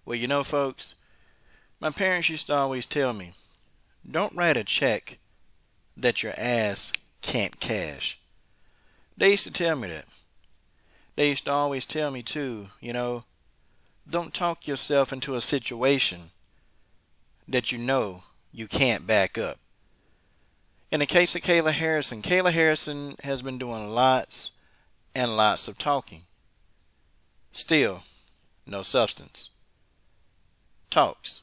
Well, you know, folks, my parents used to always tell me, don't write a check that your ass can't cash. They used to tell me that. They used to always tell me, too, don't talk yourself into a situation that you know you can't back up. In the case of Kayla Harrison has been doing lots and lots of talking. Still, no substance. Talks.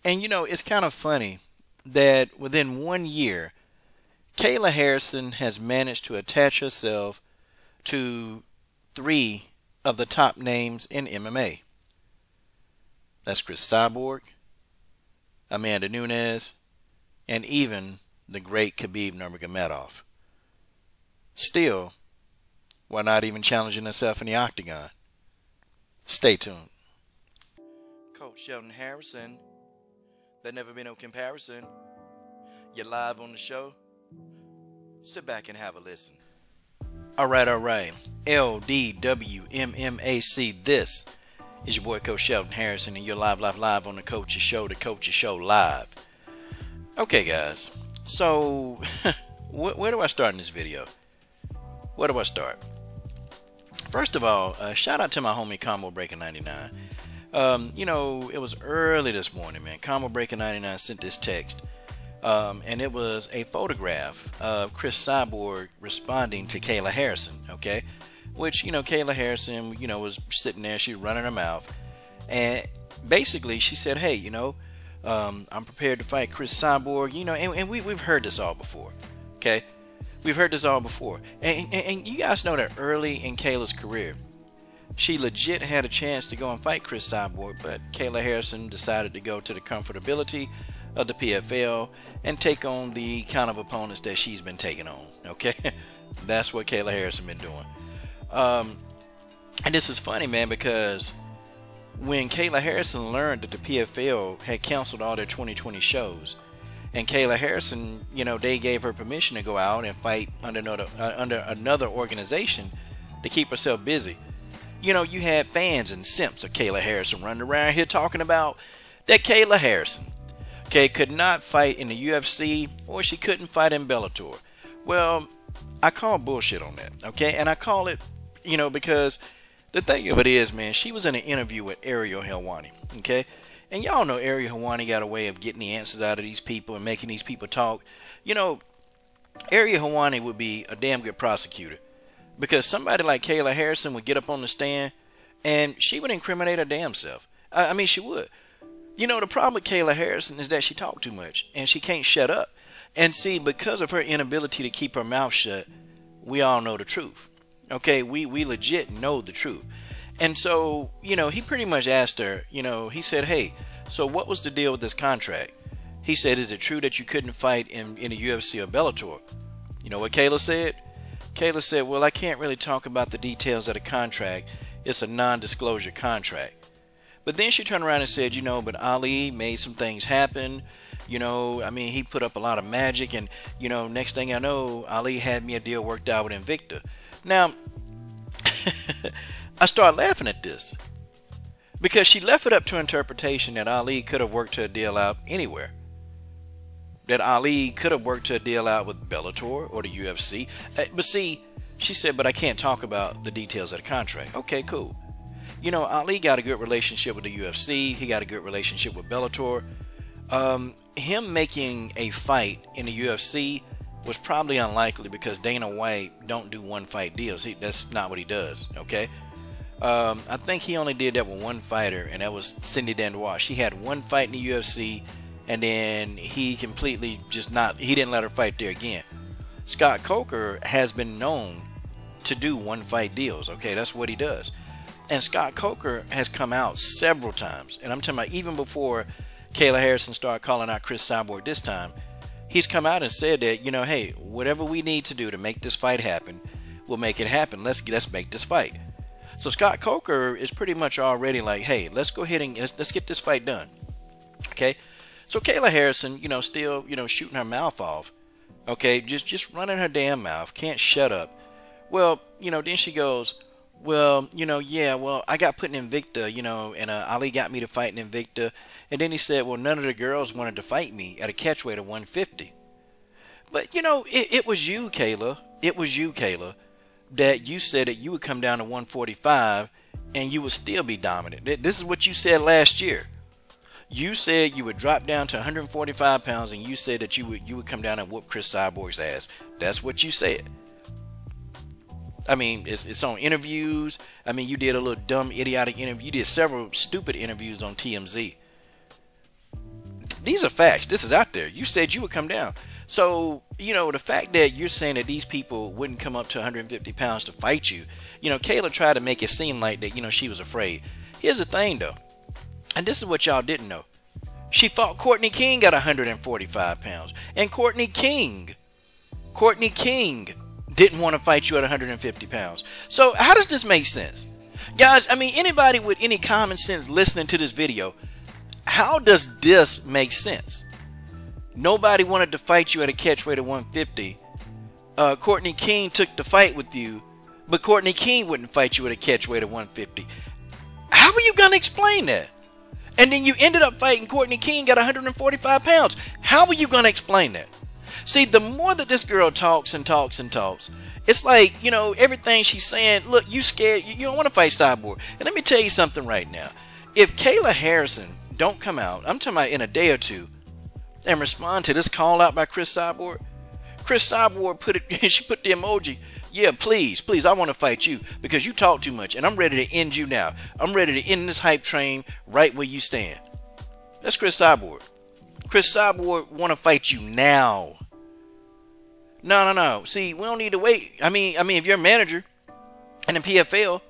And it's kind of funny that within 1 year, Kayla Harrison has managed to attach herself to three of the top names in MMA. That's Cris Cyborg, Amanda Nunes, and even the great Khabib Nurmagomedov. Still, why not even challenging herself in the octagon? Stay tuned. Coach Sheldon Harrison, there never been no comparison. You're live on the show. Sit back and have a listen. All right. LDWMMAC. This is your boy Coach Sheldon Harrison, and you're live on the Coach's Show, the Coach's Show Live. Okay, guys. So, where do I start in this video? Where do I start? First of all, shout out to my homie Combo Breaker 99. It was early this morning, man. Combo Breaker 99 sent this text. And it was a photograph of Cris Cyborg responding to Kayla Harrison, okay? Which, Kayla Harrison, was sitting there, she running her mouth. And basically she said, hey, I'm prepared to fight Cris Cyborg, and we've heard this all before, okay? We've heard this all before. And you guys know that early in Kayla's career, she legit had a chance to go and fight Cris Cyborg, but Kayla Harrison decided to go to the comfortability of the PFL and take on the kind of opponents that she's been taking on, okay? That's what Kayla Harrison been doing. And this is funny, man, because when Kayla Harrison learned that the PFL had canceled all their 2020 shows, and Kayla Harrison, they gave her permission to go out and fight under another organization to keep herself busy. You had fans and simps of Kayla Harrison running around here talking about that Kayla Harrison, okay, could not fight in the UFC, or she couldn't fight in Bellator. Well, I call bullshit on that, okay? And I call it, because the thing of it is, man, she was in an interview with Ariel Helwani, okay? And y'all know Ariel Helwani got a way of getting the answers out of these people and making these people talk. Ariel Helwani would be a damn good prosecutor, because somebody like Kayla Harrison would get up on the stand and she would incriminate her damn self. I mean, she would. The problem with Kayla Harrison is that she talked too much and she can't shut up. And see, because of her inability to keep her mouth shut, we all know the truth. Okay, we legit know the truth. And so, he pretty much asked her, he said, hey, so what was the deal with this contract? He said, is it true that you couldn't fight in the UFC or Bellator? You know what Kayla said? Kayla said, well, I can't really talk about the details of the contract. It's a non-disclosure contract. But then she turned around and said, but Ali made some things happen. He put up a lot of magic, and, next thing I know, Ali had me a deal worked out with Invicta. Now, I started laughing at this because she left it up to interpretation that Ali could have worked her deal out anywhere. That Ali could have worked her deal out with Bellator or the UFC. But see, she said, but I can't talk about the details of the contract. Okay, cool. Ali got a good relationship with the UFC. He got a good relationship with Bellator. Him making a fight in the UFC was probably unlikely because Dana White don't do one fight deals. That's not what he does, okay? I think he only did that with one fighter, and that was Cindy Dandois. She had one fight in the UFC, and then he completely he didn't let her fight there again. Scott Coker has been known to do one fight deals, okay? That's what he does. And Scott Coker has come out several times, and I'm talking about even before Kayla Harrison started calling out Cris Cyborg this time, he's come out and said that, hey, whatever we need to do to make this fight happen, we'll make it happen. Let's make this fight. So Scott Coker is pretty much already like, hey, let's go ahead and let's get this fight done. Okay? So Kayla Harrison, still, shooting her mouth off. Okay? Just running her damn mouth. Can't shut up. Well, then she goes, well, yeah, well, I got put in Invicta, and Ali got me to fight in Invicta. And then he said, well, none of the girls wanted to fight me at a catchweight of 150. But, it was you, Kayla. It was you, Kayla, that you said that you would come down to 145 and you would still be dominant. This is what you said last year. You said you would drop down to 145 pounds, and you said that you would come down and whoop Cris Cyborg's ass. That's what you said. I mean, it's on interviews. I mean, you did a little dumb, idiotic interview. You did several stupid interviews on TMZ. These are facts. This is out there. You said you would come down. So, the fact that you're saying that these people wouldn't come up to 150 pounds to fight you, Kayla tried to make it seem like that, she was afraid. Here's the thing, though. And this is what y'all didn't know. She fought Courtney King at 145 pounds. And Courtney King didn't want to fight you at 150 pounds. So how does this make sense? Guys, I mean, anybody with any common sense listening to this video, how does this make sense? Nobody wanted to fight you at a catchweight of 150. Courtney King took the fight with you, but Courtney King wouldn't fight you at a catchweight of 150. How are you going to explain that? And then you ended up fighting Courtney King at 145 pounds. How are you going to explain that? See, the more that this girl talks and talks and talks, it's like, everything she's saying, look, you scared, you don't want to fight Cyborg. And let me tell you something right now. If Kayla Harrison don't come out, I'm talking about in a day or two, and respond to this call out by Cris Cyborg, Cris Cyborg she put the emoji, yeah, please, I want to fight you because you talk too much and I'm ready to end you now. I'm ready to end this hype train right where you stand. That's Cris Cyborg. Cris Cyborg want to fight you now. No. See, we don't need to wait. I mean, if you're a manager and in PFL,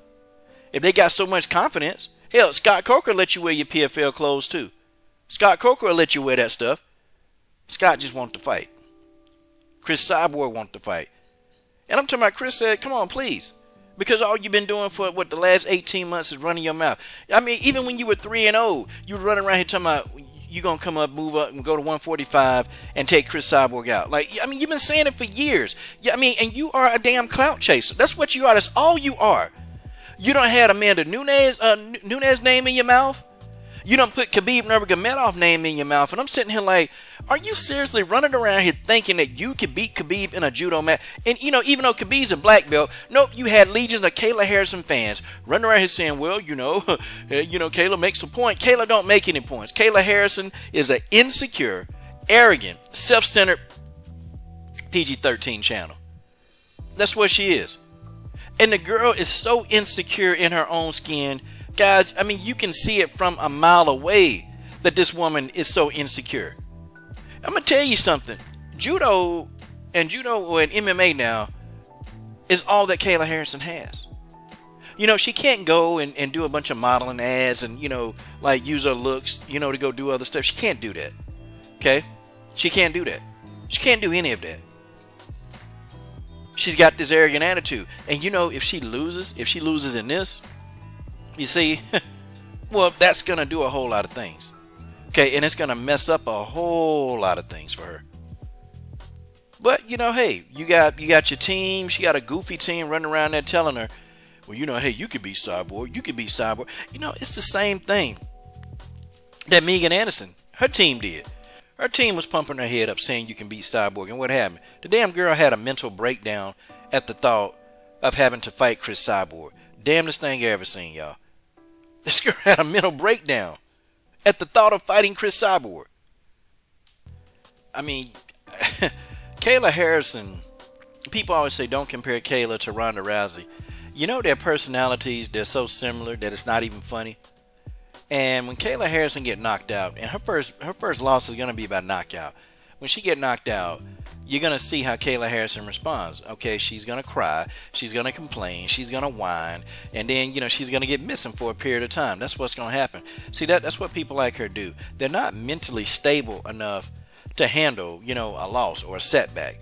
if they got so much confidence, hell, Scott Coker let you wear your PFL clothes too. Scott Coker will let you wear that stuff. Scott just wants to fight. Cris Cyborg wants to fight. And I'm talking about Cris said, come on, please. Because all you've been doing for, the last 18 months is running your mouth. I mean, even when you were 3-0, you were running around here talking about you're going to come up, move up, and go to 145 and take Cris Cyborg out. Like, I mean, you've been saying it for years. Yeah, I mean, and you are a damn clout chaser. That's what you are. That's all you are. You don't have Amanda Nunes name in your mouth. You don't put Khabib Nurmagomedov name in your mouth. And I'm sitting here like, are you seriously running around here thinking that you could beat Khabib in a judo match? And, even though Khabib's a black belt, nope, you had legions of Kayla Harrison fans running around here saying, well, Kayla makes a point. Kayla don't make any points. Kayla Harrison is an insecure, arrogant, self-centered PG-13 channel. That's what she is. And the girl is so insecure in her own skin. Guys, I mean, you can see it from a mile away that this woman is so insecure. I'm going to tell you something. Judo and MMA now is all that Kayla Harrison has. She can't go and do a bunch of modeling ads and, like use her looks, to go do other stuff. She can't do that. Okay? She can't do that. She can't do any of that. She's got this arrogant attitude. And, if she loses in this, you see, well, that's going to do a whole lot of things. Okay, and it's going to mess up a whole lot of things for her. But, hey, you got your team. She got a goofy team running around there telling her, well, hey, you could be Cyborg. You could be Cyborg. It's the same thing that Megan Anderson, her team did. Her team was pumping her head up saying you can beat Cyborg. And what happened? The damn girl had a mental breakdown at the thought of having to fight Cris Cyborg. Damnedest thing I ever seen, y'all. This girl had a mental breakdown at the thought of fighting Cris Cyborg. I mean, Kayla Harrison, people always say don't compare Kayla to Ronda Rousey. Their personalities, they're so similar that it's not even funny. And when Kayla Harrison get knocked out, and her first loss is going to be by knockout. When she get knocked out, you're going to see how Kayla Harrison responds. Okay, she's going to cry. She's going to complain. She's going to whine. And then, she's going to get missing for a period of time. That's what's going to happen. See, that's what people like her do. They're not mentally stable enough to handle, a loss or a setback.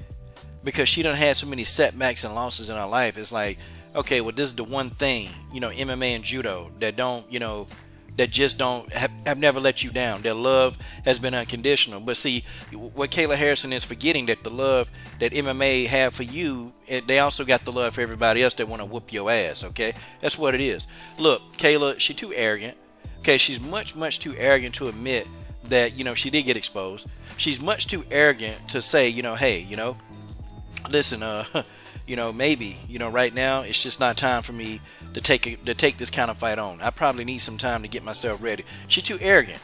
Because she done had so many setbacks and losses in her life. It's like, okay, well, this is the one thing, MMA and judo that don't, that just don't have never let you down. Their love has been unconditional. But see, what Kayla Harrison is forgetting, that the love that MMA have for you, they also got the love for everybody else that want to whoop your ass. Okay, that's what it is. Look, Kayla, she's too arrogant. Okay, she's much too arrogant to admit that, you know, she did get exposed. She's much too arrogant to say, you know, hey, you know, listen, you know, maybe, you know, right now it's just not time for me to take this kind of fight on. I probably need some time to get myself ready. She's too arrogant.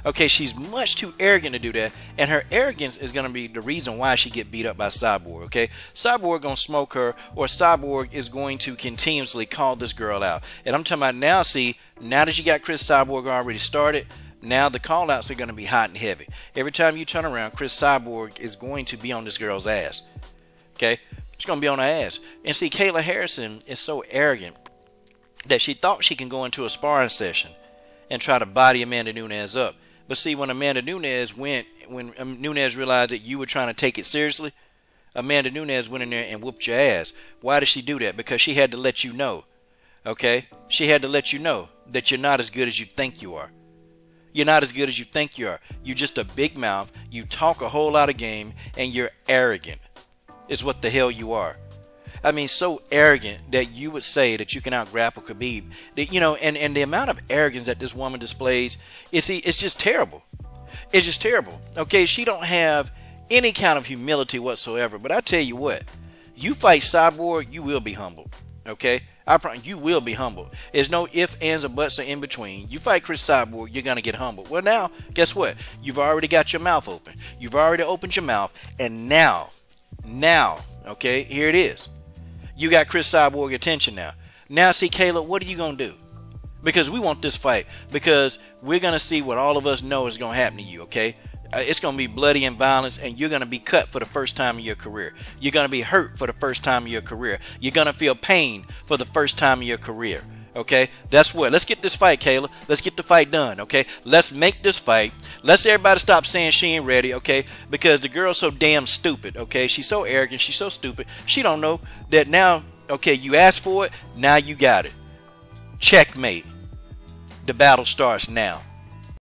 Okay, she's much too arrogant to do that, and her arrogance is going to be the reason why she get beat up by Cyborg. Okay, Cyborg gonna smoke her, or Cyborg is going to continuously call this girl out. And I'm talking about now. See, now that you got Cris Cyborg already started, now the call outs are going to be hot and heavy. Every time you turn around, Cris Cyborg is going to be on this girl's ass. Okay, she's going to be on her ass. And see, Kayla Harrison is so arrogant that she thought she can go into a sparring session and try to body Amanda Nunes up. But see, when Amanda Nunes when Nunes realized that you were trying to take it seriously, Amanda Nunes went in there and whooped your ass. Why did she do that? Because she had to let you know. Okay, she had to let you know that you're not as good as you think you are. You're not as good as you think you are. You're just a big mouth. You talk a whole lot of game, and you're arrogant. Is what the hell you are. I mean, so arrogant that you would say that you can out-grapple Khabib. That, you know, and the amount of arrogance that this woman displays, it's just terrible. It's just terrible. Okay, she don't have any kind of humility whatsoever. But I tell you what, you fight Cyborg, you will be humbled. Okay, I promise you will be humbled. There's no ifs, ands, or buts or in between. You fight Cris Cyborg, you're gonna get humbled. Well, now, guess what? You've already got your mouth open. You've already opened your mouth, and now, okay, here it is. You got Cris Cyborg attention now. Now, see, Kayla, what are you going to do? Because we want this fight. Because we're going to see what all of us know is going to happen to you, okay? It's going to be bloody and violence, and you're going to be cut for the first time in your career. You're going to be hurt for the first time in your career. You're going to feel pain for the first time in your career, okay? That's what. Let's get this fight, Kayla. Let's get the fight done, okay? Let's make this fight. Let's everybody stop saying she ain't ready, okay? Because the girl's so damn stupid, okay? She's so arrogant. She's so stupid. She don't know that now, okay, you asked for it. Now you got it. Checkmate. The battle starts now.